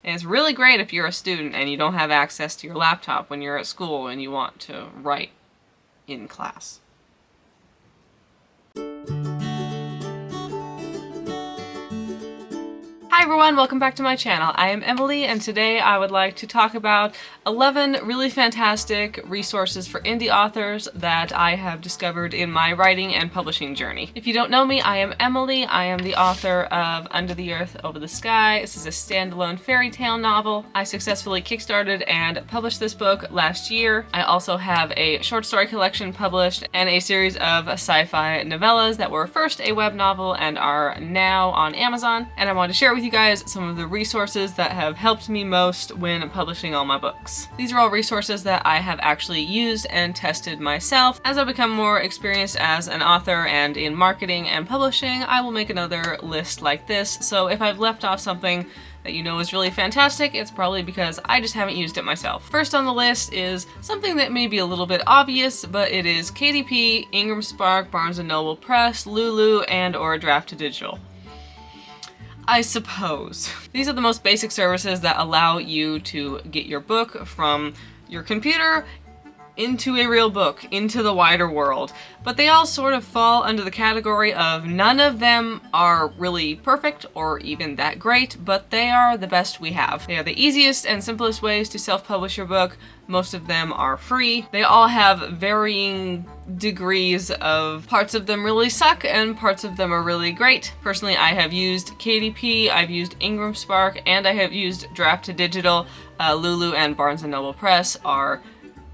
And it's really great if you're a student and you don't have access to your laptop when you're at school and you want to write in class. Hi everyone, welcome back to my channel. I am Emily, and today I would like to talk about 11 really fantastic resources for indie authors that I have discovered in my writing and publishing journey. If you don't know me, I am Emily. I am the author of Under the Earth, Over the Sky. This is a standalone fairy tale novel. I successfully kickstarted and published this book last year. I also have a short story collection published and a series of sci-fi novellas that were first a web novel and are now on Amazon. And I want to share with you guys some of the resources that have helped me most when publishing all my books. These are all resources that I have actually used and tested myself. As I become more experienced as an author and in marketing and publishing, I will make another list like this. So if I've left off something that you know is really fantastic, it's probably because I just haven't used it myself. First on the list is something that may be a little bit obvious, but it is KDP, Ingramspark, Barnes & Noble Press, Lulu, and or Draft2Digital. I suppose. These are the most basic services that allow you to get your book from your computer into a real book, into the wider world. But they all sort of fall under the category of none of them are really perfect or even that great, but they are the best we have. They are the easiest and simplest ways to self-publish your book. Most of them are free. They all have varying degrees of parts of them really suck and parts of them are really great. Personally, I have used KDP, I've used Ingramspark, and I have used Draft2Digital. Lulu and Barnes & Noble Press are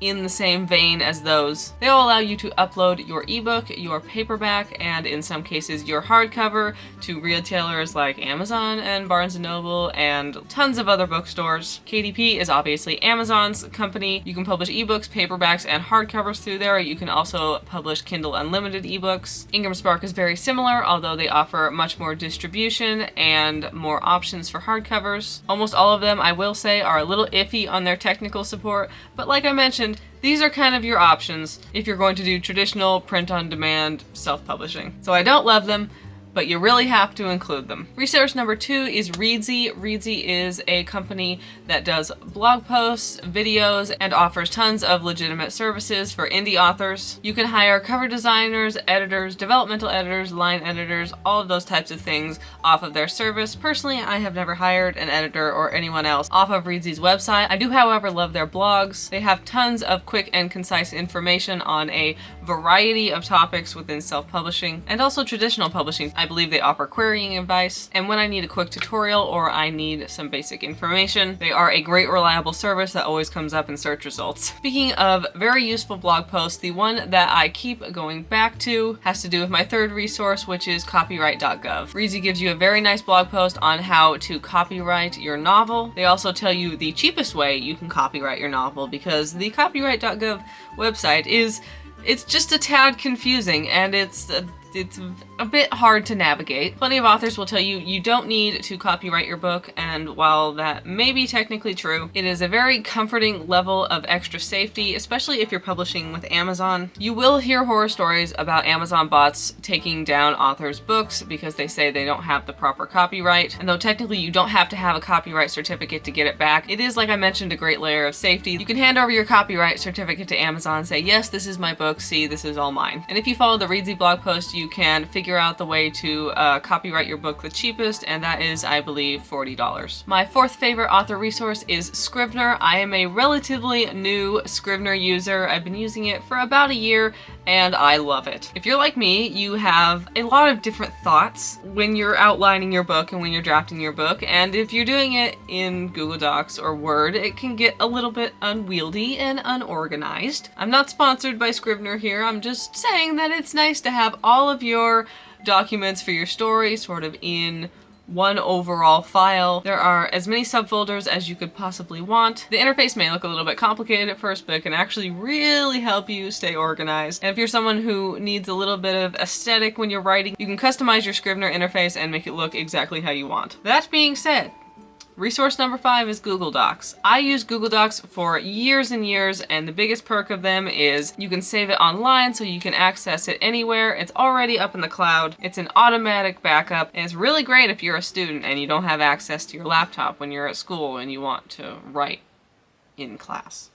in the same vein as those. They all allow you to upload your ebook, your paperback, and in some cases your hardcover to retailers like Amazon and Barnes & Noble and tons of other bookstores. KDP is obviously Amazon's company. You can publish ebooks, paperbacks, and hardcovers through there. You can also publish Kindle Unlimited ebooks. Ingramspark is very similar, although they offer much more distribution and more options for hardcovers. Almost all of them, I will say, are a little iffy on their technical support, but like I mentioned, these are kind of your options if you're going to do traditional print-on-demand self-publishing. So I don't love them, but you really have to include them. Resource number 2 is Reedsy. Reedsy is a company that does blog posts, videos, and offers tons of legitimate services for indie authors. You can hire cover designers, editors, developmental editors, line editors, all of those types of things off of their service. Personally, I have never hired an editor or anyone else off of Reedsy's website. I do, however, love their blogs. They have tons of quick and concise information on a variety of topics within self-publishing and also traditional publishing. I believe they offer querying advice, and when I need a quick tutorial or I need some basic information, they are a great reliable service that always comes up in search results. Speaking of very useful blog posts, the one that I keep going back to has to do with my third resource, which is copyright.gov. Reedsy gives you a very nice blog post on how to copyright your novel. They also tell you the cheapest way you can copyright your novel, because the copyright.gov website it's just a tad confusing and it's a bit hard to navigate. Plenty of authors will tell you you don't need to copyright your book, and while that may be technically true, it is a very comforting level of extra safety, especially if you're publishing with Amazon. You will hear horror stories about Amazon bots taking down authors' books because they say they don't have the proper copyright, and though technically you don't have to have a copyright certificate to get it back, it is, like I mentioned, a great layer of safety. You can hand over your copyright certificate to Amazon and say, yes, this is my book, see, this is all mine. And if you follow the Reedsy blog post, you can figure out the way to copyright your book the cheapest, and that is, I believe, $40. My fourth favorite author resource is Scrivener. I am a relatively new Scrivener user. I've been using it for about a year, and I love it. If you're like me, you have a lot of different thoughts when you're outlining your book and when you're drafting your book, and if you're doing it in Google Docs or Word, it can get a little bit unwieldy and unorganized. I'm not sponsored by Scrivener here, I'm just saying that it's nice to have all of your documents for your story sort of in one overall file. There are as many subfolders as you could possibly want. The interface may look a little bit complicated at first, but it can actually really help you stay organized. And if you're someone who needs a little bit of aesthetic when you're writing, you can customize your Scrivener interface and make it look exactly how you want. That being said, Resource number 5 is Google Docs. I use Google Docs for years and years, and the biggest perk of them is you can save it online so you can access it anywhere. It's already up in the cloud. It's an automatic backup, and it's really great if you're a student and you don't have access to your laptop when you're at school and you want to write in class.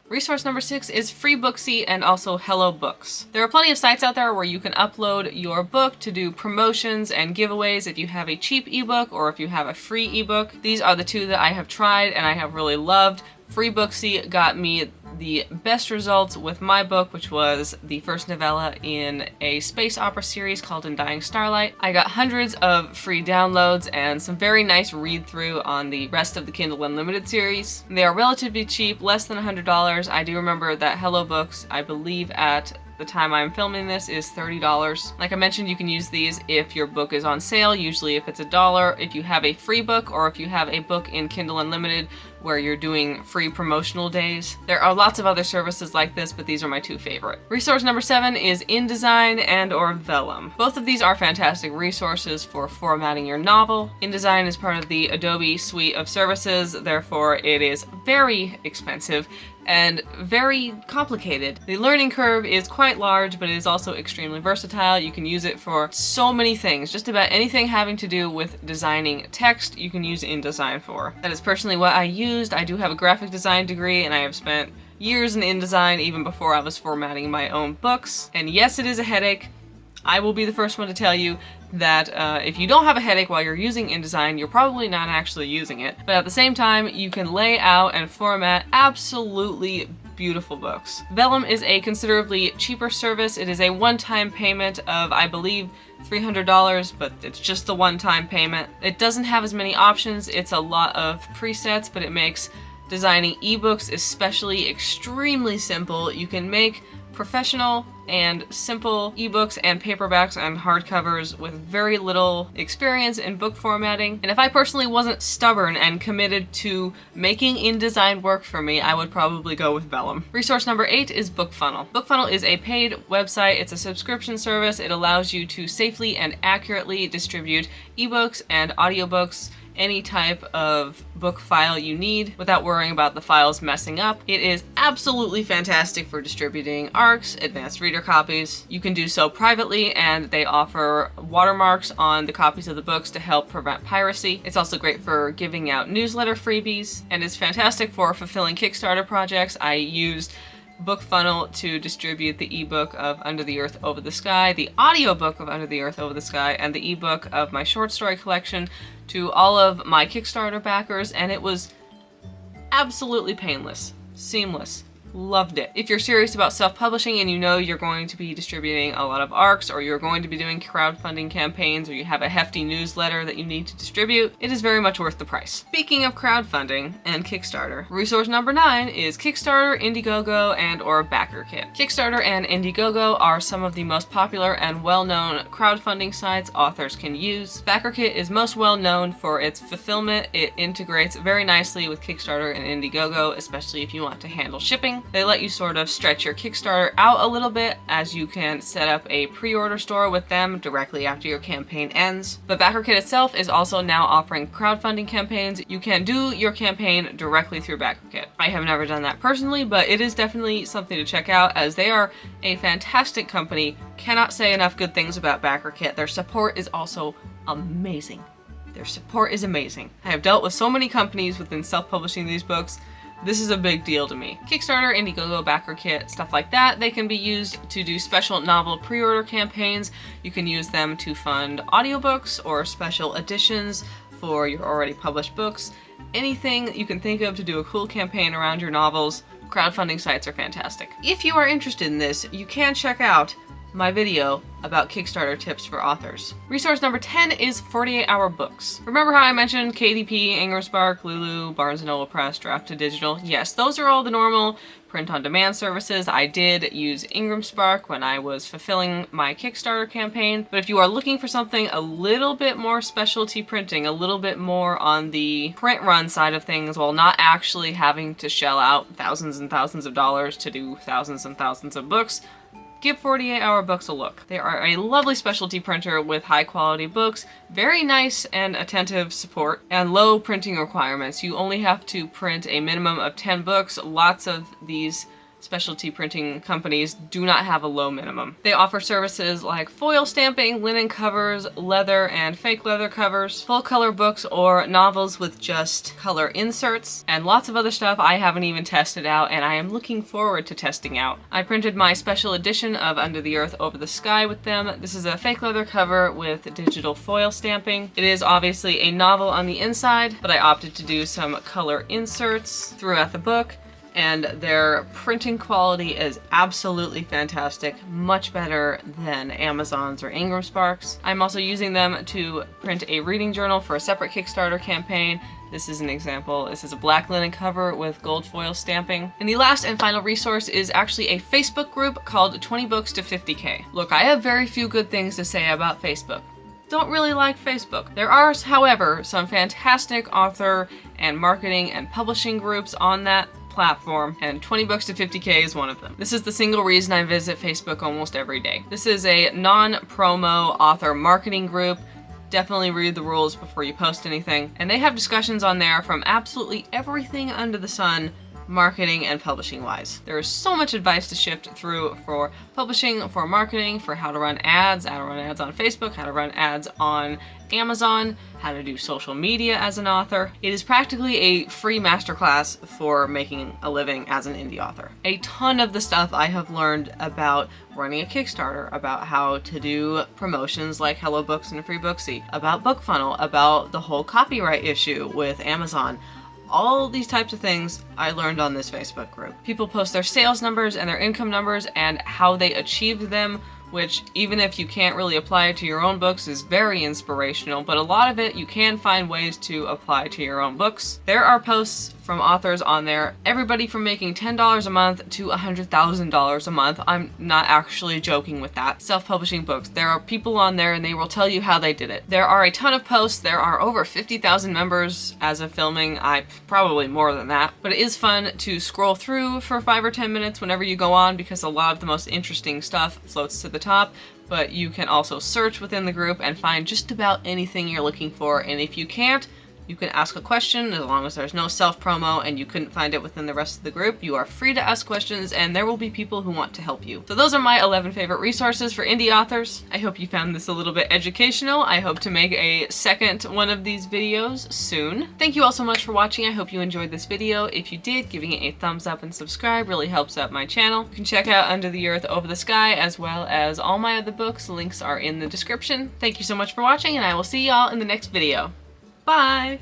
Resource number 6 is Freebooksy and also HelloBooks. There are plenty of sites out there where you can upload your book to do promotions and giveaways if you have a cheap ebook or if you have a free ebook. These are the two that I have tried and I have really loved. Freebooksy got me the best results with my book, which was the first novella in a space opera series called Starlight. I got hundreds of free downloads and some very nice read-through on the rest of the Kindle Unlimited series. They are relatively cheap, less than $100. I do remember that HelloBooks, I believe at the time I'm filming this, is $30. Like I mentioned, you can use these if your book is on sale, usually if it's $1, if you have a free book, or if you have a book in Kindle Unlimited where you're doing free promotional days. There are lots of other services like this, but these are my two favorite. Resource number 7 is InDesign and or Vellum. Both of these are fantastic resources for formatting your novel. InDesign is part of the Adobe suite of services, therefore it is very expensive and very complicated. The learning curve is quite large, but it is also extremely versatile. You can use it for so many things. Just about anything having to do with designing text, you can use InDesign for. That is personally what I used. I do have a graphic design degree, and I have spent years in InDesign even before I was formatting my own books. And yes, it is a headache. I will be the first one to tell you that if you don't have a headache while you're using InDesign, you're probably not actually using it. But at the same time, you can lay out and format absolutely beautiful books. Vellum is a considerably cheaper service. It is a one-time payment of, I believe, $300, but it's just the one-time payment. It doesn't have as many options. It's a lot of presets, but it makes designing ebooks especially extremely simple. You can make professional and simple ebooks and paperbacks and hardcovers with very little experience in book formatting. And if I personally wasn't stubborn and committed to making InDesign work for me, I would probably go with Vellum. Resource number 8 is BookFunnel. BookFunnel is a paid website. It's a subscription service. It allows you to safely and accurately distribute ebooks and audiobooks, any type of book file you need without worrying about the files messing up. It is absolutely fantastic for distributing ARCs, advanced reader copies. You can do so privately, and they offer watermarks on the copies of the books to help prevent piracy. It's also great for giving out newsletter freebies, and it's fantastic for fulfilling Kickstarter projects. I used BookFunnel to distribute the ebook of Under the Earth Over the Sky, the audiobook of Under the Earth Over the Sky, and the ebook of my short story collection to all of my Kickstarter backers, and it was absolutely painless, seamless. Loved it. If you're serious about self-publishing and you know you're going to be distributing a lot of ARCs, or you're going to be doing crowdfunding campaigns, or you have a hefty newsletter that you need to distribute, it is very much worth the price. Speaking of crowdfunding and Kickstarter, resource number 9 is Kickstarter, Indiegogo, and or Backerkit. Kickstarter and Indiegogo are some of the most popular and well-known crowdfunding sites authors can use. Backerkit is most well known for its fulfillment. It integrates very nicely with Kickstarter and Indiegogo, especially if you want to handle shipping. They let you sort of stretch your Kickstarter out a little bit, as you can set up a pre-order store with them directly after your campaign ends. But Backerkit itself is also now offering crowdfunding campaigns. You can do your campaign directly through Backerkit. I have never done that personally, but it is definitely something to check out, as they are a fantastic company. Cannot say enough good things about Backerkit. Their support is also amazing. Their support is amazing. I have dealt with so many companies within self-publishing these books. This is a big deal to me. Kickstarter, Indiegogo, Backerkit, stuff like that, they can be used to do special novel pre-order campaigns. You can use them to fund audiobooks or special editions for your already published books. Anything that you can think of to do a cool campaign around your novels, crowdfunding sites are fantastic. If you are interested in this, you can check out my video about Kickstarter tips for authors. Resource number 10 is 48-hour books. Remember how I mentioned KDP, Ingramspark, Lulu, Barnes & Noble Press, Draft to Digital? Yes, those are all the normal print-on-demand services. I did use Ingramspark when I was fulfilling my Kickstarter campaign, but if you are looking for something a little bit more specialty printing, a little bit more on the print run side of things, while not actually having to shell out thousands and thousands of dollars to do thousands and thousands of books, give 48 Hour Books a look. They are a lovely specialty printer with high quality books, very nice and attentive support, and low printing requirements. You only have to print a minimum of 10 books. Lots of these specialty printing companies do not have a low minimum. They offer services like foil stamping, linen covers, leather and fake leather covers, full color books or novels with just color inserts, and lots of other stuff I haven't even tested out and I am looking forward to testing out. I printed my special edition of Under the Earth Over the Sky with them. This is a fake leather cover with digital foil stamping. It is obviously a novel on the inside, but I opted to do some color inserts throughout the book. And their printing quality is absolutely fantastic, much better than Amazon's or Ingramspark's. I'm also using them to print a reading journal for a separate Kickstarter campaign. This is an example. This is a black linen cover with gold foil stamping. And the last and final resource is actually a Facebook group called 20 Books to 50K. Look, I have very few good things to say about Facebook. Don't really like Facebook. There are, however, some fantastic author and marketing and publishing groups on that platform, and 20 Books to 50K is one of them. This is the single reason I visit Facebook almost every day. This is a non-promo author marketing group. Definitely read the rules before you post anything. And they have discussions on there from absolutely everything under the sun, marketing and publishing wise. There is so much advice to shift through for publishing, for marketing, for how to run ads on Facebook, how to run ads on Amazon, how to do social media as an author. It is practically a free masterclass for making a living as an indie author. A ton of the stuff I have learned about running a Kickstarter, about how to do promotions like HelloBooks and Freebooksy, about BookFunnel, about the whole copyright issue with Amazon. All these types of things I learned on this Facebook group. People post their sales numbers and their income numbers and how they achieved them, which even if you can't really apply it to your own books is very inspirational, but a lot of it you can find ways to apply to your own books. There are posts from authors on there, everybody from making $10 a month to $100,000 a month. I'm not actually joking with that. Self-publishing books. There are people on there and they will tell you how they did it. There are a ton of posts. There are over 50,000 members as of filming. Probably more than that, but it is fun to scroll through for 5 or 10 minutes whenever you go on because a lot of the most interesting stuff floats to the top, but you can also search within the group and find just about anything you're looking for, and if you can't, you can ask a question. As long as there's no self-promo and you couldn't find it within the rest of the group, you are free to ask questions and there will be people who want to help you. So those are my 11 favorite resources for indie authors. I hope you found this a little bit educational. I hope to make a second one of these videos soon. Thank you all so much for watching. I hope you enjoyed this video. If you did, giving it a thumbs up and subscribe really helps out my channel. You can check out Under the Earth Over the Sky as well as all my other books. Links are in the description. Thank you so much for watching and I will see y'all in the next video. Bye!